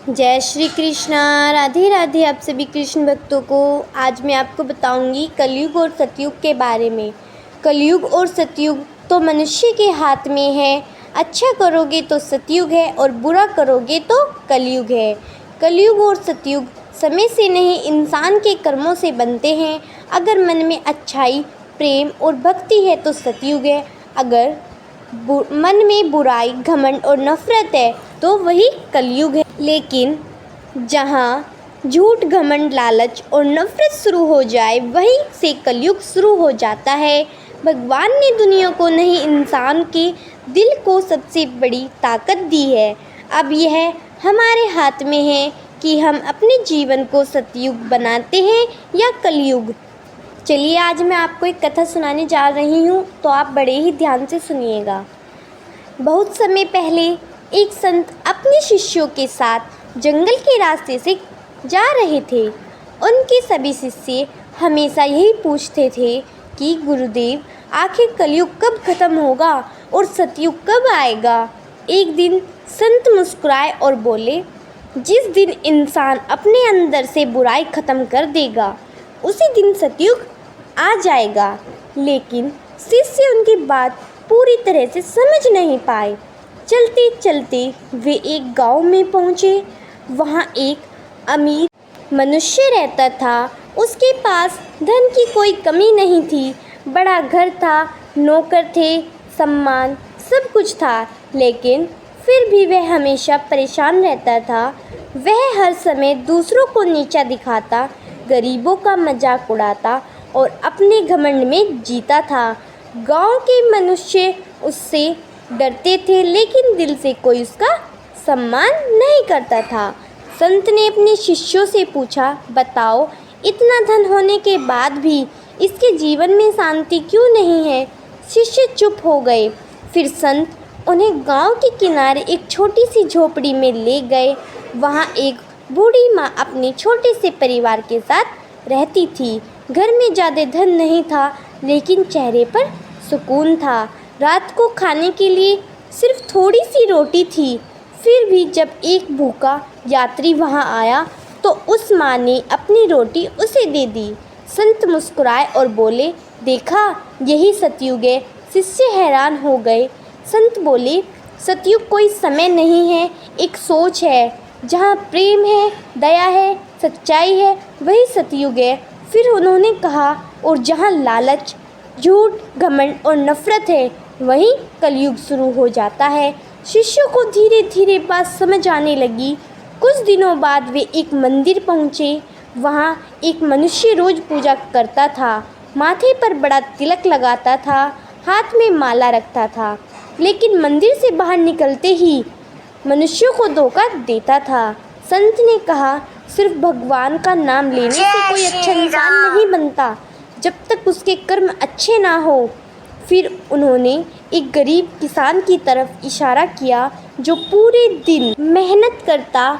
जय श्री कृष्णा। राधे राधे आप सभी कृष्ण भक्तों को। आज मैं आपको बताऊंगी कलयुग और सतयुग के बारे में। कलयुग और सतयुग तो मनुष्य के हाथ में है। अच्छा करोगे तो सतयुग है और बुरा करोगे तो कलयुग है। कलयुग और सतयुग समय से नहीं, इंसान के कर्मों से बनते हैं। अगर मन में अच्छाई, प्रेम और भक्ति है तो सतयुग है। अगर मन में बुराई, घमंड और नफरत है तो वही कलयुग है। लेकिन जहाँ झूठ, घमंड, लालच और नफरत शुरू हो जाए वहीं से कलयुग शुरू हो जाता है। भगवान ने दुनिया को नहीं, इंसान के दिल को सबसे बड़ी ताकत दी है। अब यह हमारे हाथ में है कि हम अपने जीवन को सतयुग बनाते हैं या कलयुग। चलिए आज मैं आपको एक कथा सुनाने जा रही हूँ, तो आप बड़े ही ध्यान से सुनिएगा। बहुत समय पहले एक संत अपने शिष्यों के साथ जंगल के रास्ते से जा रहे थे। उनके सभी शिष्य हमेशा यही पूछते थे कि गुरुदेव, आखिर कलयुग कब खत्म होगा और सतयुग कब आएगा। एक दिन संत मुस्कुराए और बोले, जिस दिन इंसान अपने अंदर से बुराई खत्म कर देगा उसी दिन सतयुग आ जाएगा। लेकिन शिष्य उनकी बात पूरी तरह से समझ नहीं पाए। चलते चलते वे एक गांव में पहुंचे। वहां एक अमीर मनुष्य रहता था। उसके पास धन की कोई कमी नहीं थी। बड़ा घर था, नौकर थे, सम्मान सब कुछ था। लेकिन फिर भी वह हमेशा परेशान रहता था। वह हर समय दूसरों को नीचा दिखाता, गरीबों का मजाक उड़ाता और अपने घमंड में जीता था। गांव के मनुष्य उससे डरते थे, लेकिन दिल से कोई उसका सम्मान नहीं करता था। संत ने अपने शिष्यों से पूछा, बताओ, इतना धन होने के बाद भी इसके जीवन में शांति क्यों नहीं है। शिष्य चुप हो गए। फिर संत उन्हें गांव के किनारे एक छोटी सी झोपड़ी में ले गए। वहां एक बूढ़ी माँ अपने छोटे से परिवार के साथ रहती थी। घर में ज़्यादा धन नहीं था, लेकिन चेहरे पर सुकून था। रात को खाने के लिए सिर्फ थोड़ी सी रोटी थी। फिर भी जब एक भूखा यात्री वहां आया तो उस माँ ने अपनी रोटी उसे दे दी। संत मुस्कुराए और बोले, देखा, यही सतयुग है। शिष्य हैरान हो गए। संत बोले, सतयुग कोई समय नहीं है, एक सोच है। जहाँ प्रेम है, दया है, सच्चाई है, वही सतयुग है। फिर उन्होंने कहा, और जहाँ लालच, झूठ, घमंड और नफरत है वहीं कलयुग शुरू हो जाता है। शिष्यों को धीरे धीरे बात समझ आने लगी। कुछ दिनों बाद वे एक मंदिर पहुँचे। वहाँ एक मनुष्य रोज पूजा करता था, माथे पर बड़ा तिलक लगाता था, हाथ में माला रखता था, लेकिन मंदिर से बाहर निकलते ही मनुष्यों को धोखा देता था। संत ने कहा, सिर्फ भगवान का नाम लेने से कोई अच्छा इंसान नहीं बनता जब तक उसके कर्म अच्छे ना हो। फिर उन्होंने एक गरीब किसान की तरफ इशारा किया जो पूरे दिन मेहनत करता,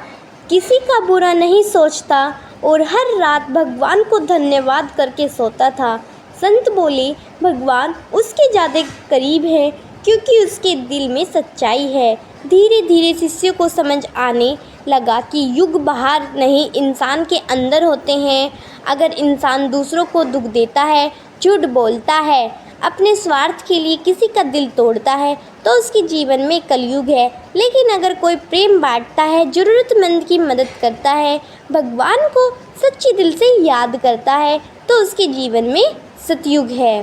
किसी का बुरा नहीं सोचता और हर रात भगवान को धन्यवाद करके सोता था। संत बोले, भगवान उसके ज़्यादा करीब है क्योंकि उसके दिल में सच्चाई है। धीरे धीरे शिष्यों को समझ आने लगा कि युग बाहर नहीं, इंसान के अंदर होते हैं। अगर इंसान दूसरों को दुख देता है, झूठ बोलता है, अपने स्वार्थ के लिए किसी का दिल तोड़ता है तो उसके जीवन में कलयुग है। लेकिन अगर कोई प्रेम बांटता है, ज़रूरतमंद की मदद करता है, भगवान को सच्चे दिल से याद करता है तो उसके जीवन में सतयुग है।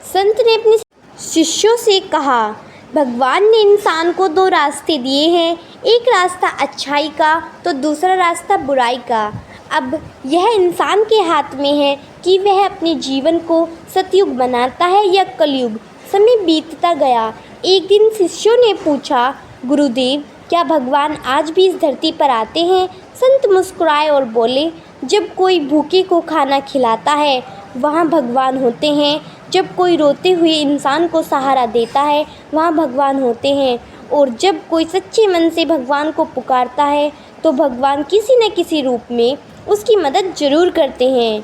संत ने अपने शिष्यों से कहा, भगवान ने इंसान को दो रास्ते दिए हैं, एक रास्ता अच्छाई का तो दूसरा रास्ता बुराई का। अब यह इंसान के हाथ में है कि वह अपने जीवन को सतयुग बनाता है या कलयुग। समय बीतता गया। एक दिन शिष्यों ने पूछा, गुरुदेव, क्या भगवान आज भी इस धरती पर आते हैं। संत मुस्कुराए और बोले, जब कोई भूखे को खाना खिलाता है वहाँ भगवान होते हैं। जब कोई रोते हुए इंसान को सहारा देता है वहाँ भगवान होते हैं। और जब कोई सच्चे मन से भगवान को पुकारता है तो भगवान किसी न किसी रूप में उसकी मदद ज़रूर करते हैं।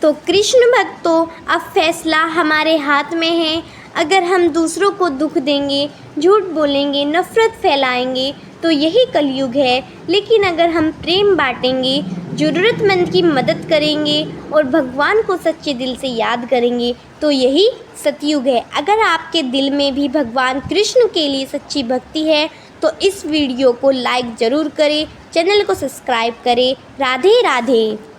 तो कृष्ण भक्तों, अब फैसला हमारे हाथ में है। अगर हम दूसरों को दुख देंगे, झूठ बोलेंगे, नफ़रत फैलाएंगे तो यही कलयुग है। लेकिन अगर हम प्रेम बांटेंगे, ज़रूरतमंद की मदद करेंगे और भगवान को सच्चे दिल से याद करेंगे तो यही सतयुग है। अगर आपके दिल में भी भगवान कृष्ण के लिए सच्ची भक्ति है तो इस वीडियो को लाइक ज़रूर करें, चैनल को सब्सक्राइब करें। राधे राधे।